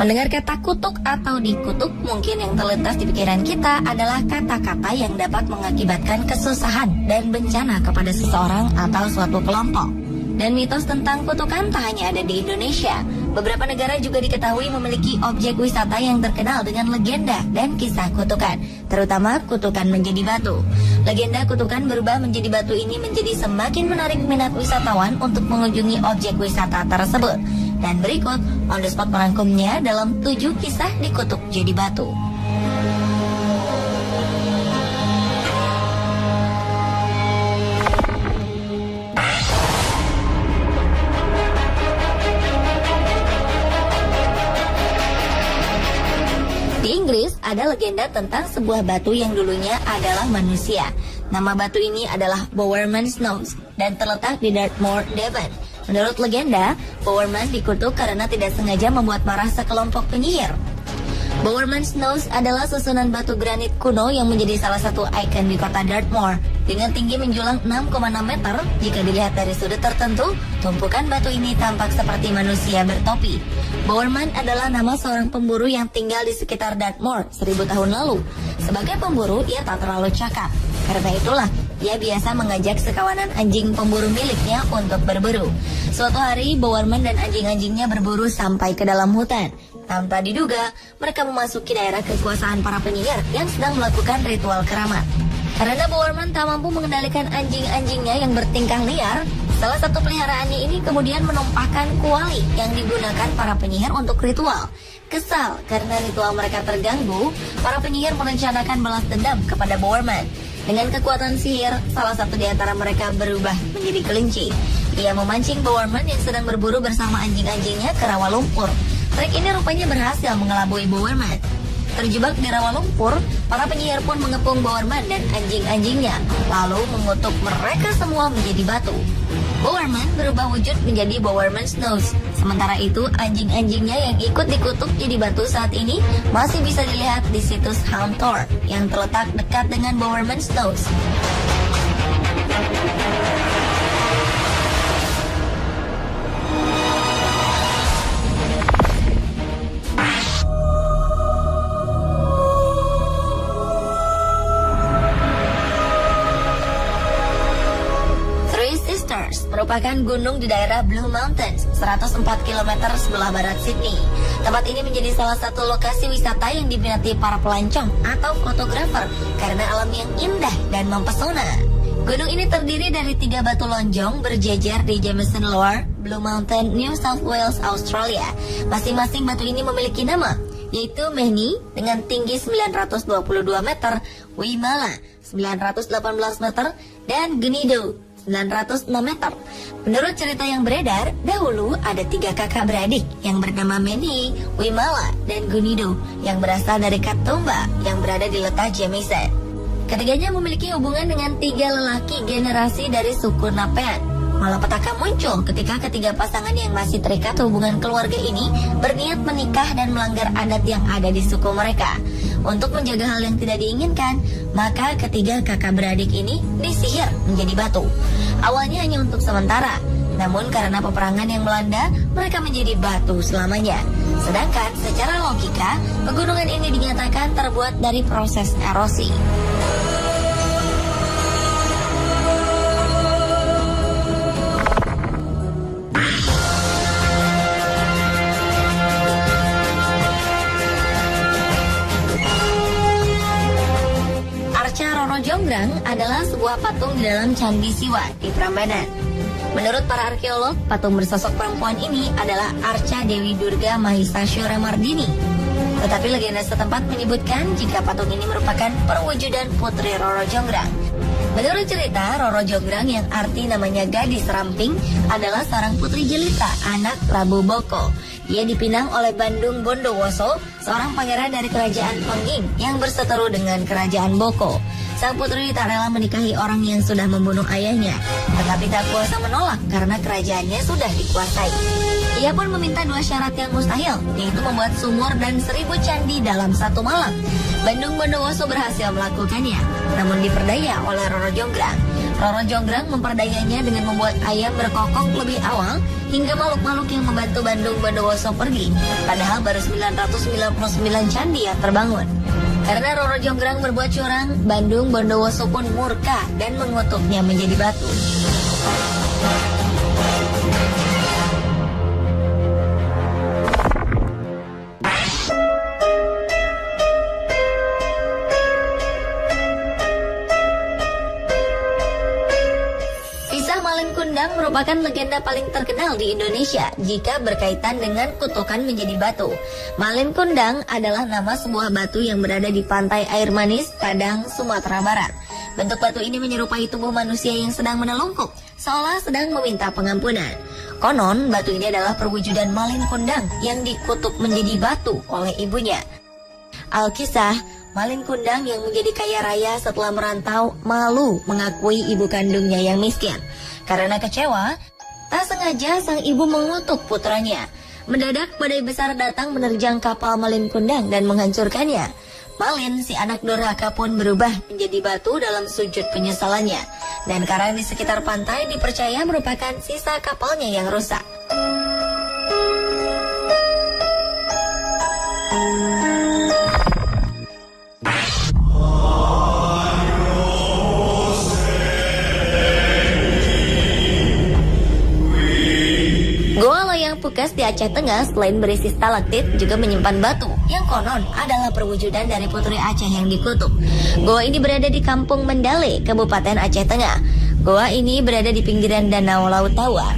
Mendengar kata kutuk atau dikutuk, mungkin yang terlintas di pikiran kita adalah kata-kata yang dapat mengakibatkan kesusahan dan bencana kepada seseorang atau suatu kelompok. Dan mitos tentang kutukan tak hanya ada di Indonesia. Beberapa negara juga diketahui memiliki objek wisata yang terkenal dengan legenda dan kisah kutukan, terutama kutukan menjadi batu. Legenda kutukan berubah menjadi batu ini menjadi semakin menarik minat wisatawan untuk mengunjungi objek wisata tersebut. Dan berikut on the spot merangkumnya dalam 7 kisah dikutuk jadi batu. Di Inggris ada legenda tentang sebuah batu yang dulunya adalah manusia. Nama batu ini adalah Bowerman's Nose dan terletak di Dartmoor, Devon. Menurut legenda, Bowerman dikutuk karena tidak sengaja membuat marah sekelompok penyihir. Bowerman's Nose adalah susunan batu granit kuno yang menjadi salah satu ikon di kota Dartmoor. Dengan tinggi menjulang 6,6 meter, jika dilihat dari sudut tertentu, tumpukan batu ini tampak seperti manusia bertopi. Bowerman adalah nama seorang pemburu yang tinggal di sekitar Dartmoor 1000 tahun lalu. Sebagai pemburu, ia tak terlalu cakap. Karena itulah, ia biasa mengajak sekawanan anjing pemburu miliknya untuk berburu. Suatu hari, Bowerman dan anjing-anjingnya berburu sampai ke dalam hutan. Tanpa diduga, mereka memasuki daerah kekuasaan para penyihir yang sedang melakukan ritual keramat. Karena Bowerman tak mampu mengendalikan anjing-anjingnya yang bertingkah liar, salah satu peliharaannya ini kemudian menumpahkan kuali yang digunakan para penyihir untuk ritual. Kesal karena ritual mereka terganggu, para penyihir merencanakan balas dendam kepada Bowerman. Dengan kekuatan sihir, salah satu di antara mereka berubah menjadi kelinci. Ia memancing Bowerman yang sedang berburu bersama anjing-anjingnya ke rawa lumpur. Trik ini rupanya berhasil mengelabui Bowerman. Terjebak di rawa lumpur, para penyihir pun mengepung Bowerman dan anjing-anjingnya, lalu mengutuk mereka semua menjadi batu. Bowerman berubah wujud menjadi Bowerman's Nose. Sementara itu, anjing-anjingnya yang ikut dikutuk jadi batu saat ini masih bisa dilihat di situs Hauntor yang terletak dekat dengan Bowerman's Nose. Merupakan gunung di daerah Blue Mountains, 104 km sebelah barat Sydney. Tempat ini menjadi salah satu lokasi wisata yang diminati para pelancong atau fotografer karena alam yang indah dan mempesona. Gunung ini terdiri dari 3 batu lonjong berjejer di Jameson Lower, Blue Mountain, New South Wales, Australia. Masing-masing batu ini memiliki nama, yaitu Mehni dengan tinggi 922 meter, Wimala 918 meter, dan Gnido 906 meter. Menurut cerita yang beredar, dahulu ada 3 kakak beradik yang bernama Mehni, Wimala, dan Gunido yang berasal dari Katoomba yang berada di letak Jameson. Ketiganya memiliki hubungan dengan 3 lelaki generasi dari suku Napean. Malapetaka muncul ketika ketiga pasangan yang masih terikat hubungan keluarga ini berniat menikah dan melanggar adat yang ada di suku mereka. Untuk menjaga hal yang tidak diinginkan, maka ketiga kakak beradik ini disihir menjadi batu. Awalnya hanya untuk sementara, namun karena peperangan yang melanda, mereka menjadi batu selamanya. Sedangkan secara logika, pegunungan ini dinyatakan terbuat dari proses erosi. Jonggrang adalah sebuah patung di dalam Candi Siwa di Prambanan. Menurut para arkeolog, patung bersosok perempuan ini adalah Arca Dewi Durga Mahisashura Mardini. Tetapi legenda setempat menyebutkan jika patung ini merupakan perwujudan Putri Roro Jonggrang. Menurut cerita, Roro Jonggrang yang arti namanya gadis ramping adalah seorang putri jelita, anak Prabu Boko. Ia dipinang oleh Bandung Bondowoso, seorang pangeran dari kerajaan Pengging yang berseteru dengan kerajaan Boko. Sang putri tak rela menikahi orang yang sudah membunuh ayahnya, tetapi tak kuasa menolak karena kerajaannya sudah dikuasai. Ia pun meminta 2 syarat yang mustahil, yaitu membuat sumur dan 1000 candi dalam 1 malam. Bandung Bondowoso berhasil melakukannya, namun diperdaya oleh Roro Jonggrang. Roro Jonggrang memperdayanya dengan membuat ayam berkokok lebih awal hingga makhluk-makhluk yang membantu Bandung Bondowoso pergi. Padahal baru 999 candi yang terbangun. Karena Roro Jonggrang berbuat curang, Bandung Bondowoso pun murka dan mengutuknya menjadi batu. Malin Kundang merupakan legenda paling terkenal di Indonesia jika berkaitan dengan kutukan menjadi batu. Malin Kundang adalah nama sebuah batu yang berada di pantai Air Manis, Padang, Sumatera Barat. Bentuk batu ini menyerupai tubuh manusia yang sedang menelungkup, seolah sedang meminta pengampunan. Konon, batu ini adalah perwujudan Malin Kundang yang dikutuk menjadi batu oleh ibunya. Alkisah, Malin Kundang yang menjadi kaya raya setelah merantau malu mengakui ibu kandungnya yang miskin. Karena kecewa, tak sengaja sang ibu mengutuk putranya. Mendadak badai besar datang menerjang kapal Malin Kundang dan menghancurkannya. Malin, si anak durhaka pun berubah menjadi batu dalam sujud penyesalannya. Dan karang di sekitar pantai dipercaya merupakan sisa kapalnya yang rusak. Pukas di Aceh Tengah selain berisi stalaktit juga menyimpan batu yang konon adalah perwujudan dari Putri Aceh yang dikutuk. Goa ini berada di Kampung Mendale, Kabupaten Aceh Tengah. Goa ini berada di pinggiran Danau Laut Tawar.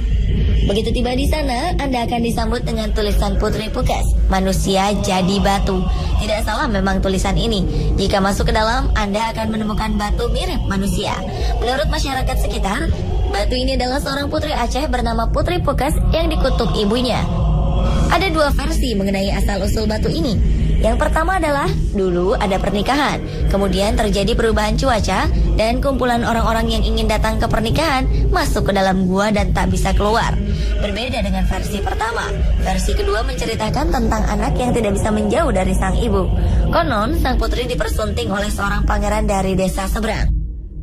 Begitu tiba di sana, Anda akan disambut dengan tulisan Putri Pukas, manusia jadi batu. Tidak salah memang tulisan ini. Jika masuk ke dalam, Anda akan menemukan batu mirip manusia. Menurut masyarakat sekitar, batu ini adalah seorang putri Aceh bernama Putri Pukas yang dikutuk ibunya. Ada dua versi mengenai asal-usul batu ini. Yang pertama adalah, dulu ada pernikahan, kemudian terjadi perubahan cuaca, dan kumpulan orang-orang yang ingin datang ke pernikahan masuk ke dalam gua dan tak bisa keluar. Berbeda dengan versi pertama, versi kedua menceritakan tentang anak yang tidak bisa menjauh dari sang ibu. Konon, sang putri dipersunting oleh seorang pangeran dari desa seberang.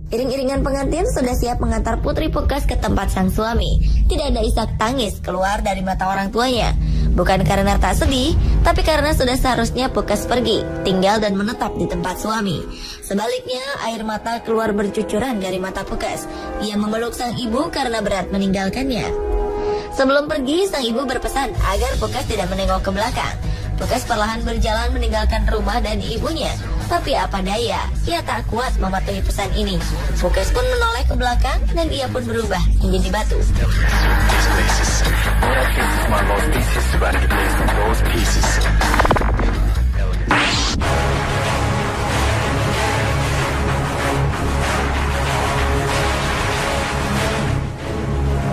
Iring-iringan pengantin sudah siap mengantar Putri Pukas ke tempat sang suami. Tidak ada isak tangis keluar dari mata orang tuanya. Bukan karena tak sedih, tapi karena sudah seharusnya Pukas pergi, tinggal dan menetap di tempat suami. Sebaliknya, air mata keluar bercucuran dari mata Pukas. Ia memeluk sang ibu karena berat meninggalkannya. Sebelum pergi, sang ibu berpesan agar Pukas tidak menengok ke belakang. Pukas perlahan berjalan meninggalkan rumah dan ibunya. Tapi apa daya, ia tak kuat mematuhi pesan ini. Pukas pun menoleh ke belakang dan ia pun berubah menjadi batu.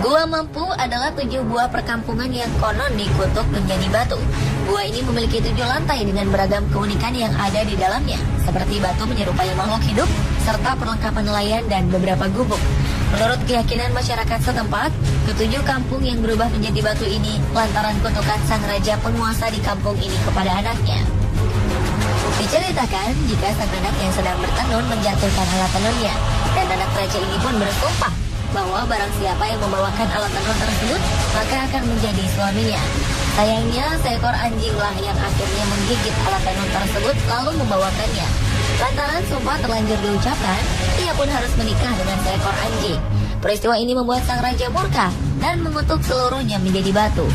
Gua Mampu adalah 7 buah perkampungan yang konon dikutuk menjadi batu. Gua ini memiliki 7 lantai dengan beragam keunikan yang ada di dalamnya, seperti batu menyerupai makhluk hidup, serta perlengkapan nelayan dan beberapa gubuk. Menurut keyakinan masyarakat setempat, ketujuh kampung yang berubah menjadi batu ini lantaran kutukan sang raja penguasa di kampung ini kepada anaknya. Diceritakan jika sang anak yang sedang bertenun menjatuhkan alat tenunnya, dan anak raja ini pun bersumpah bahwa barang siapa yang membawakan alat tenun tersebut maka akan menjadi suaminya. Sayangnya seekor anjinglah yang akhirnya menggigit alat tenun tersebut lalu membawakannya. Lantaran sumpah terlanjur diucapkan, ia pun harus menikah dengan seekor anjing. Peristiwa ini membuat sang raja murka dan mengutuk seluruhnya menjadi batu.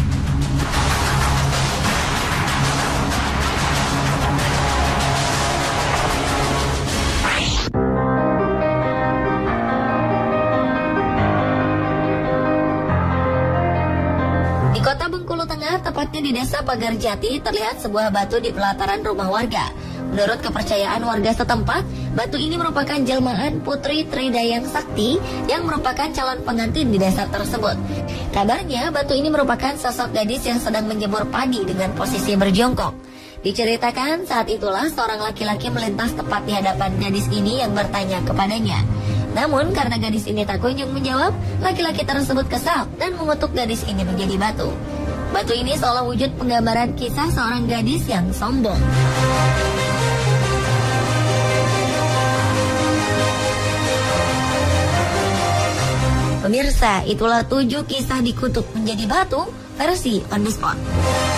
Di kota Bengkulu Tengah, tepatnya di desa Pagarjati, terlihat sebuah batu di pelataran rumah warga. Menurut kepercayaan warga setempat, batu ini merupakan jelmaan Putri Tridayang Sakti yang merupakan calon pengantin di desa tersebut. Kabarnya, batu ini merupakan sosok gadis yang sedang menjemur padi dengan posisi berjongkok. Diceritakan saat itulah seorang laki-laki melintas tepat di hadapan gadis ini yang bertanya kepadanya. Namun karena gadis ini tak kunjung menjawab, laki-laki tersebut kesal dan mengutuk gadis ini menjadi batu. Batu ini seolah wujud penggambaran kisah seorang gadis yang sombong. Pemirsa, itulah 7 kisah dikutuk menjadi batu versi On The Spot.